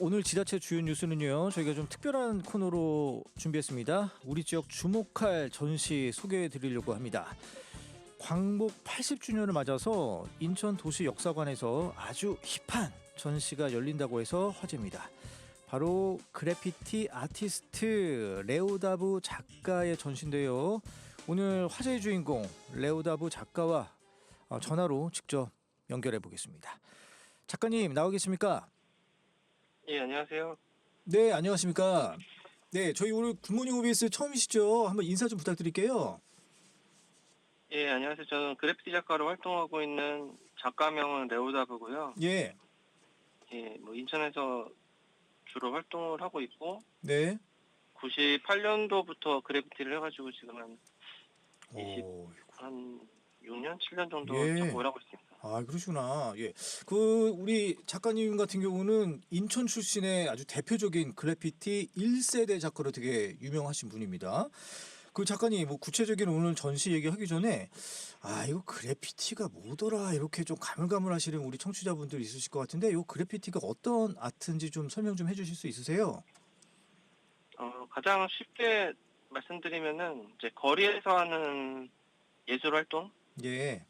오늘 지자체 주요 뉴스는요, 저희가 좀 특별한 코너로 준비했습니다. 우리 지역 주목할 전시 소개해 드리려고 합니다. 광복 80주년을 맞아서 인천도시역사관에서 아주 힙한 전시가 열린다고 해서 화제입니다. 바로 그래피티 아티스트 레오다브 작가의 전시인데요. 오늘 화제의 주인공 레오다브 작가와 전화로 직접 연결해 보겠습니다. 작가님 나와 계십니까? 예, 안녕하세요. 네, 안녕하십니까? 네, 저희 오늘 굿모닝 OBS 처음이시죠? 한번 인사 좀 부탁드릴게요. 예, 안녕하세요. 저는 그래피티 작가로 활동하고 있는 작가명은 레오다브고요. 예, 예, 인천에서 주로 활동을 하고 있고, 네. 98년도부터 그래피티를 해가지고 지금 오, 한 6년, 7년 정도 예. 작업을 하고 있습니다. 아, 그러시구나. 예. 우리 작가님 같은 경우는 인천 출신의 아주 대표적인 그래피티 1세대 작가로 되게 유명하신 분입니다. 그 작가님, 구체적인 오늘 전시 얘기하기 전에, 이거 그래피티가 뭐더라, 이렇게 좀 가물가물하시는 우리 청취자분들 있으실 것 같은데, 이 그래피티가 어떤 아트인지 좀 설명 좀 해주실 수 있으세요? 가장 쉽게 말씀드리면은, 이제 거리에서 하는 예술 활동이라고 예.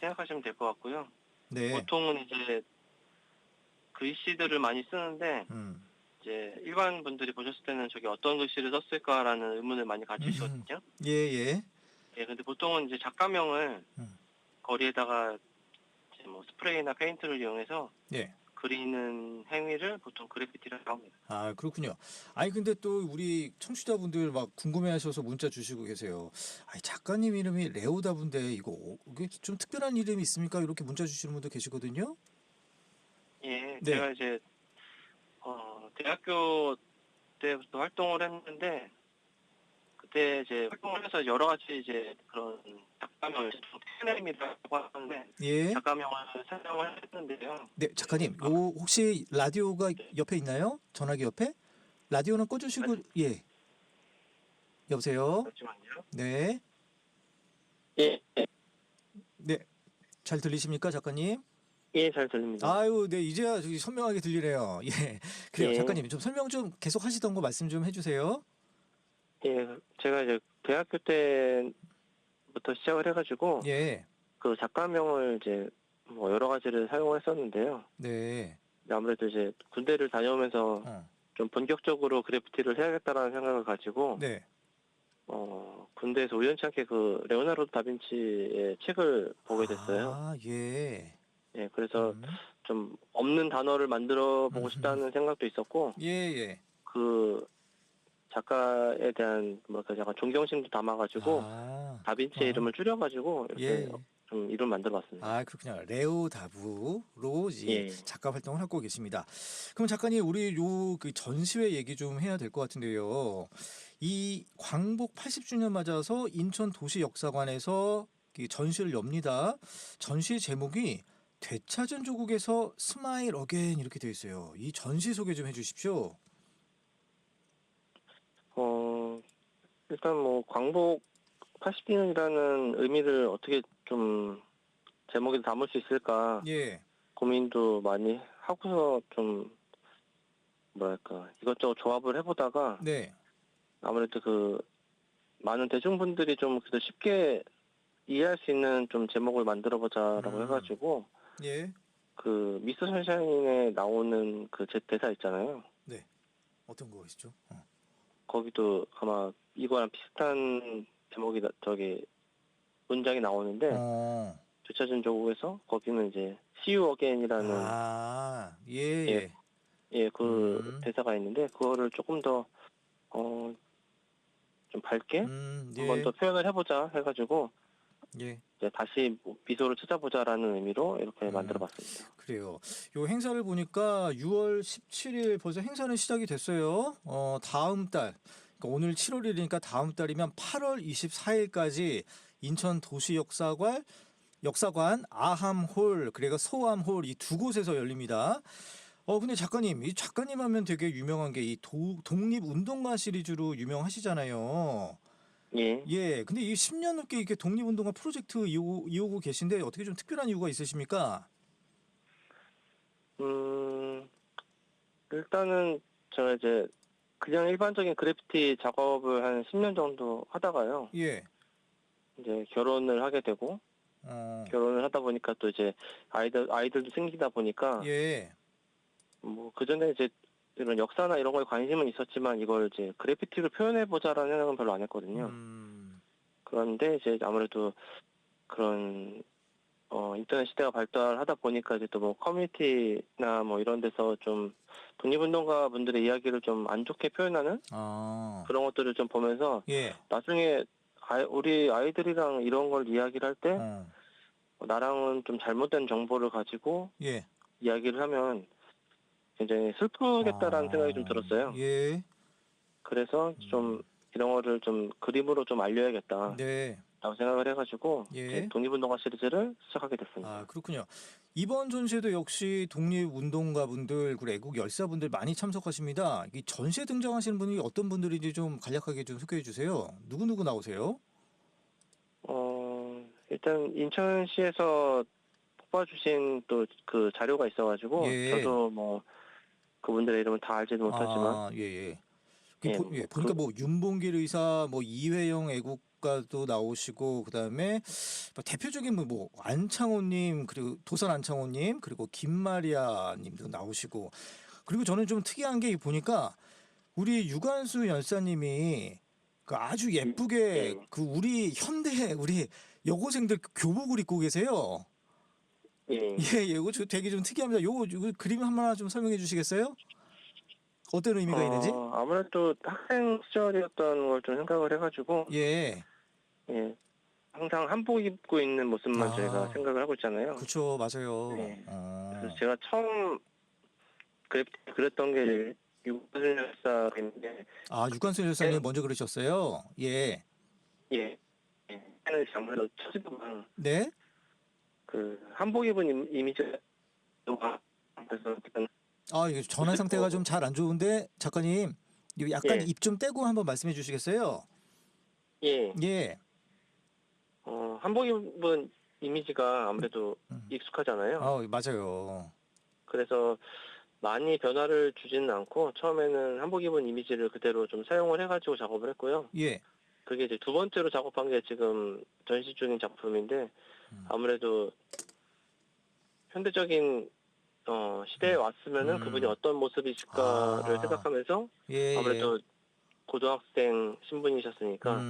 생각하시면 될 것 같고요. 네. 보통은 이제 글씨들을 많이 쓰는데, 이제 일반 분들이 보셨을 때는 저게 어떤 글씨를 썼을까라는 의문을 많이 가지시거든요. 예, 예. 예, 근데 보통은 이제 작가명을 거리에다가 이제 스프레이나 페인트를 이용해서 예. 그리는 행위를 보통 그래피티라고 합니다. 아, 그렇군요. 아니, 근데 또 우리 청취자분들 막 궁금해 하셔서 문자 주시고 계세요. 아니, 작가님 이름이 레오다브인데 이게 좀 특별한 이름이 있습니까? 이렇게 문자 주시는 분도 계시거든요. 예, 네. 제가 이제 대학교 때부터 활동을 했는데 그때 이제 활동을 해서 여러 가지 이제 그런 작가명을 팬네임이라고 하는데 예. 작가명을 사용을 했는데요. 네, 작가님. 혹시 라디오가 옆에 있나요? 전화기 옆에? 라디오는 꺼주시고, 예. 여보세요? 잠시만요. 네. 예, 네. 잘 들리십니까, 작가님? 예, 잘 들립니다. 아유, 네, 이제야 저기 선명하게 들리네요. 예. 그래요, 예. 작가님. 좀 설명 좀 계속 하시던 거 말씀 좀 해주세요. 예, 제가 이제 대학교 때부터 시작을 해가지고 예. 그 작가명을 이제 여러 가지를 사용을 했었는데요. 네. 아무래도 이제 군대를 다녀오면서 좀 본격적으로 그래피티를 해야겠다라는 생각을 가지고 네. 군대에서 우연치 않게 그 레오나르도 다빈치의 책을 보게 됐어요. 아, 예. 예, 그래서 좀 없는 단어를 만들어 보고 싶다는 생각도 있었고, 예, 예. 그 작가에 대한 약간 존경심도 담아가지고 다빈치의 이름을 줄여가지고 이렇게 예. 좀 이름 만들어봤습니다. 아, 그렇군요. 레오다브로 예. 작가 활동을 하고 계십니다. 그럼 작가님, 우리 그 전시회 얘기 좀 해야 될 것 같은데요. 이 광복 80주년 맞아서 인천도시역사관에서 전시를 엽니다. 전시 제목이 되찾은 조국에서 스마일 어게인 이렇게 되어 있어요. 이 전시 소개 좀 해주십시오. 일단 광복 80주년이라는 의미를 어떻게 좀 제목에 담을 수 있을까 예. 고민도 많이 하고서 좀 이것저것 조합을 해보다가 네. 아무래도 그 많은 대중분들이 좀 그래도 쉽게 이해할 수 있는 좀 제목을 만들어보자라고 해가지고 예. 그 미스터 선샤인에 나오는 그 제 대사 있잖아요. 네. 어떤 거이시죠? 거기도 아마 이거랑 비슷한 제목이 문장이 나오는데 되찾은 조국에서 거기는 이제 See You Again이라는 예. 그 대사가 있는데 그거를 조금 더 좀 밝게 한 번 더 표현을 해보자 해가지고 예. 이제 다시 미소를 찾아보자라는 의미로 이렇게 만들어봤습니다. 그래요. 요 행사를 보니까 6월 17일 벌써 행사는 시작이 됐어요. 다음 달, 그러니까 오늘 7월이니까 다음 달이면 8월 24일까지 인천 역사관 아함홀 그리고 소암홀 이 두 곳에서 열립니다. 근데 작가님, 이 작가님 하면 되게 유명한 게 이 독립운동가 시리즈로 유명하시잖아요. 예. 예, 근데 이 10년 넘게 이렇게 독립운동가 프로젝트 이어오고 계신데 어떻게 좀 특별한 이유가 있으십니까? 일단은 제가 이제 그냥 일반적인 그래피티 작업을 한 10년 정도 하다가요. 예. 이제 결혼을 하게 되고 결혼을 하다 보니까 또 이제 아이들도 생기다 보니까 예. 뭐 그전에 이제 이런 역사나 이런 거에 관심은 있었지만 이걸 이제 그래피티로 표현해 보자라는 생각은 별로 안 했거든요. 그런데 이제 아무래도 그런 인터넷 시대가 발달하다 보니까 이제 또 뭐 커뮤니티나 뭐 이런 데서 좀 독립운동가 분들의 이야기를 좀 안 좋게 표현하는 그런 것들을 좀 보면서 예. 나중에 우리 아이들이랑 이런 걸 이야기를 할 때 나랑은 좀 잘못된 정보를 가지고 예. 이야기를 하면 굉장히 슬프겠다라는 생각이 좀 들었어요. 예. 그래서 좀 이런 거를 좀 그림으로 좀 알려야겠다. 네. 라고 생각을 해가지고 예. 독립운동가 시리즈를 시작하게 됐습니다. 아, 그렇군요. 이번 전시에도 역시 독립운동가분들 그리고 애국 열사분들 많이 참석하십니다. 이 전시에 등장하시는 분이 어떤 분들인지 좀 간략하게 좀 소개해 주세요. 누구 나오세요? 일단 인천시에서 뽑아주신 또 그 자료가 있어가지고 예. 저도 뭐 그분들의 이름은 다 알지는 못하지만 예. 예, 보니까 뭐 윤봉길 의사, 뭐 이회영 애국가도 나오시고 그다음에 뭐 대표적인 뭐 안창호님 그리고 도산 안창호님 그리고 김마리아님도 나오시고 그리고 저는 좀 특이한 게 보니까 우리 유관수 열사님이 그 아주 예쁘게 예. 그 우리 현대 우리 여고생들 교복을 입고 계세요. 예. 예, 이거 되게 좀 특이합니다. 요거 그림 하나 좀 설명해 주시겠어요? 어떤 의미가 있는지? 아무래도 학생 시절이었던 걸 좀 생각을 해가지고 예. 예, 항상 한복 입고 있는 모습만 저희가 생각을 하고 있잖아요. 그렇죠, 맞아요. 네. 그래서 제가 처음 그랬던 게 유관순 열사인데 유관순 열사님 먼저 그러셨어요. 예. 예, 는 아무래도 처지도만 네? 그 한복 입은 이미지가 그래서 일단 이게 전화 상태가 좀 잘 안 좋은데 작가님 이거 약간 예. 입 좀 떼고 한번 말씀해 주시겠어요? 예, 예. 한복 입은 이미지가 아무래도 익숙하잖아요. 맞아요. 그래서 많이 변화를 주지는 않고 처음에는 한복 입은 이미지를 그대로 좀 사용을 해가지고 작업을 했고요. 예. 그게 이제 두 번째로 작업한 게 지금 전시 중인 작품인데 아무래도 현대적인 시대에 왔으면은 그분이 어떤 모습이실까를 생각하면서 예. 아무래도 고등학생 신분이셨으니까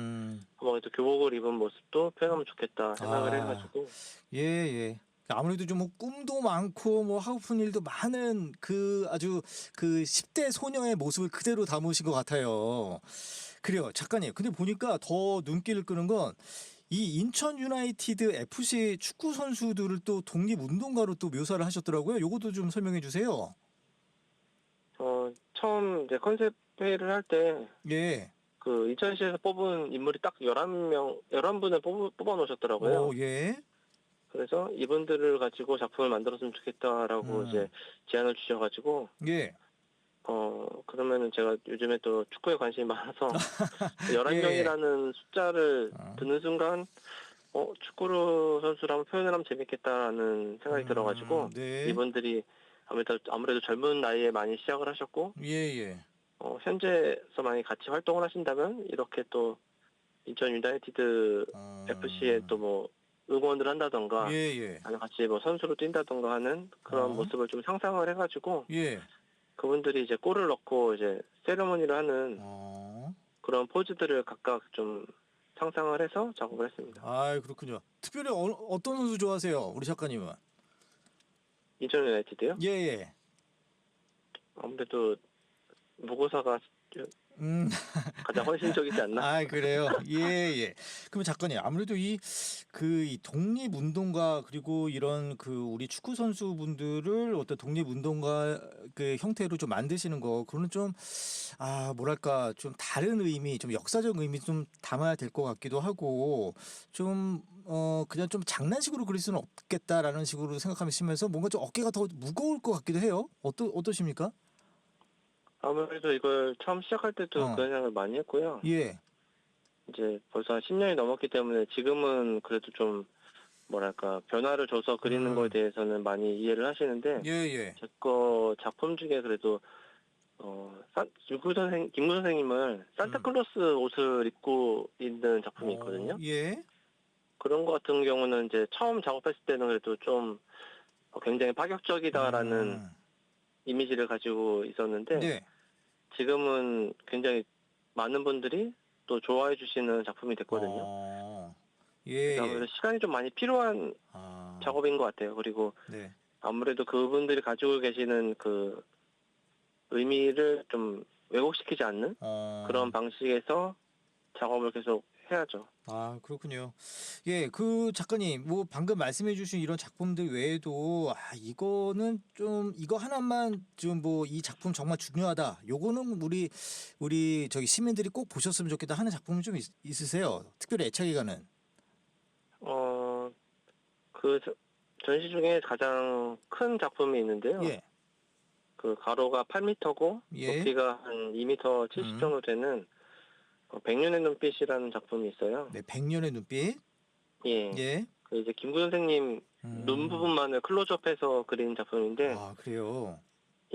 아무래도 교복을 입은 모습도 표현하면 좋겠다 생각을 해가지고 예. 아무래도 좀 뭐 꿈도 많고 뭐 하고픈 일도 많은 그 아주 그 10대 소녀의 모습을 그대로 담으신 것 같아요. 그래요, 작가님. 근데 보니까 더 눈길을 끄는 건 이 인천 유나이티드 FC 축구 선수들을 또 독립운동가로 또 묘사를 하셨더라고요. 요것도 좀 설명해 주세요. 처음 이제 컨셉 회의를 할 때 예. 그 인천시에서 뽑은 인물이 딱 11분을 뽑아 놓으셨더라고요. 예. 그래서 이분들을 가지고 작품을 만들었으면 좋겠다라고 이제 제안을 주셔가지고 예. 그러면은 제가 요즘에 또 축구에 관심이 많아서 11명이라는 숫자를 듣는 순간 축구로 선수라면 표현을 하면 재밌겠다라는 생각이 들어가지고 네. 이분들이 아무래도 젊은 나이에 많이 시작을 하셨고 예. 현재에서 많이 같이 활동을 하신다면 이렇게 또 인천 유나이티드 FC에 또 뭐 응원을 한다던가 예. 아니면 같이 뭐 선수로 뛴다던가 하는 그런 모습을 좀 상상을 해가지고 예. 그분들이 이제 골을 넣고 이제 세레머니를 하는 그런 포즈들을 각각 좀 상상을 해서 작업을 했습니다. 그렇군요. 특별히 어떤 선수 좋아하세요, 우리 작가님은? 인천 유나이티드요? 예. 아무래도 무고사가 가장 헌신적이지 않나? 그래요. 예. 그럼 작가님, 아무래도 이 독립운동가 그리고 이런 그 우리 축구 선수분들을 어떤 독립운동가 그 형태로 좀 만드시는 거, 그거는 좀 뭐랄까 좀 다른 의미, 좀 역사적 의미 좀 담아야 될 것 같기도 하고 좀 그냥 좀 장난식으로 그릴 수는 없겠다라는 식으로 생각하시면서 뭔가 좀 어깨가 더 무거울 것 같기도 해요. 어떠십니까? 아무래도 이걸 처음 시작할 때도 그런 생각을 많이 했고요. 예. 이제 벌써 한 10년이 넘었기 때문에 지금은 그래도 좀 뭐랄까 변화를 줘서 그리는 거에 대해서는 많이 이해를 하시는데 예. 제 거 작품 중에 그래도 김구 선생님을 산타클로스 옷을 입고 있는 작품이 있거든요. 예. 그런 거 같은 경우는 이제 처음 작업했을 때는 그래도 좀 굉장히 파격적이다라는 이미지를 가지고 있었는데 네. 지금은 굉장히 많은 분들이 또 좋아해 주시는 작품이 됐거든요. 예. 그래서 아무래도 시간이 좀 많이 필요한 작업인 것 같아요. 그리고 네. 아무래도 그분들이 가지고 계시는 그 의미를 좀 왜곡시키지 않는 그런 방식에서 작업을 계속 해야죠. 그렇군요. 예, 그 작가님, 뭐 방금 말씀해주신 이런 작품들 외에도 이거는 좀 이거 하나만 좀 뭐 이 작품 정말 중요하다. 요거는 우리 저기 시민들이 꼭 보셨으면 좋겠다 하는 작품 좀 있으세요? 특별히 애착이 가는. 그 전시 중에 가장 큰 작품이 있는데요. 예, 그 가로가 8m고 예. 높이가 한 2m 70 정도 되는 백년의 눈빛이라는 작품이 있어요. 네, 백년의 눈빛. 예. 예. 그 이제 김구 선생님 눈 부분만을 클로즈업해서 그린 작품인데, 그래요.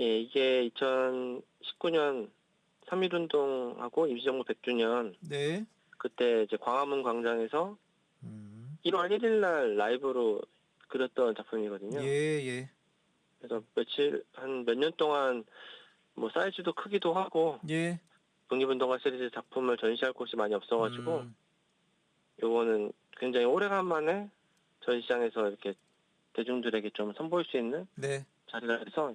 예, 이게 2019년 3.1운동하고 임시정부 100주년 네. 그때 이제 광화문 광장에서 1월 1일 날 라이브로 그렸던 작품이거든요. 예, 예. 그래서 한 몇 년 동안 뭐 사이즈도 크기도 하고 예. 독립운동가 시리즈 작품을 전시할 곳이 많이 없어가지고 요거는 굉장히 오래간만에 전시장에서 이렇게 대중들에게 좀 선보일 수 있는 네. 자리가 돼서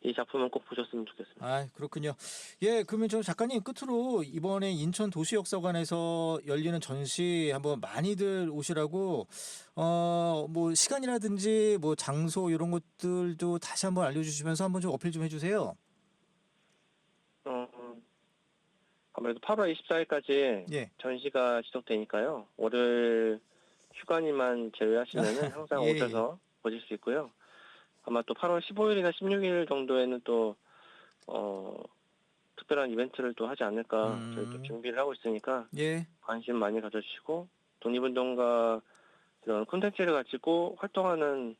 이 작품은 꼭 보셨으면 좋겠습니다. 그렇군요. 예, 그러면 저 작가님 끝으로 이번에 인천 도시역사관에서 열리는 전시 한번 많이들 오시라고 뭐 시간이라든지 뭐 장소 이런 것들도 다시 한번 알려주시면서 한번 좀 어필 좀 해주세요. 아무래도 8월 24일까지 예. 전시가 지속되니까요. 월요일 휴관일만 제외하시면은 항상 예, 오셔서 보실 수 있고요. 아마 또 8월 15일이나 16일 정도에는 또 특별한 이벤트를 또 하지 않을까 저희도 준비를 하고 있으니까 예. 관심 많이 가져주시고 독립운동가 이런 콘텐츠를 가지고 활동하는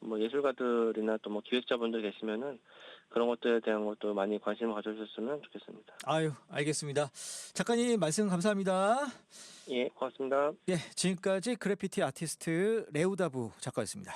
뭐 예술가들이나 또 뭐 기획자분들 계시면은 그런 것들에 대한 것도 많이 관심을 가져주셨으면 좋겠습니다. 알겠습니다. 작가님 말씀 감사합니다. 예, 고맙습니다. 예, 지금까지 그래피티 아티스트 레오다부 작가였습니다.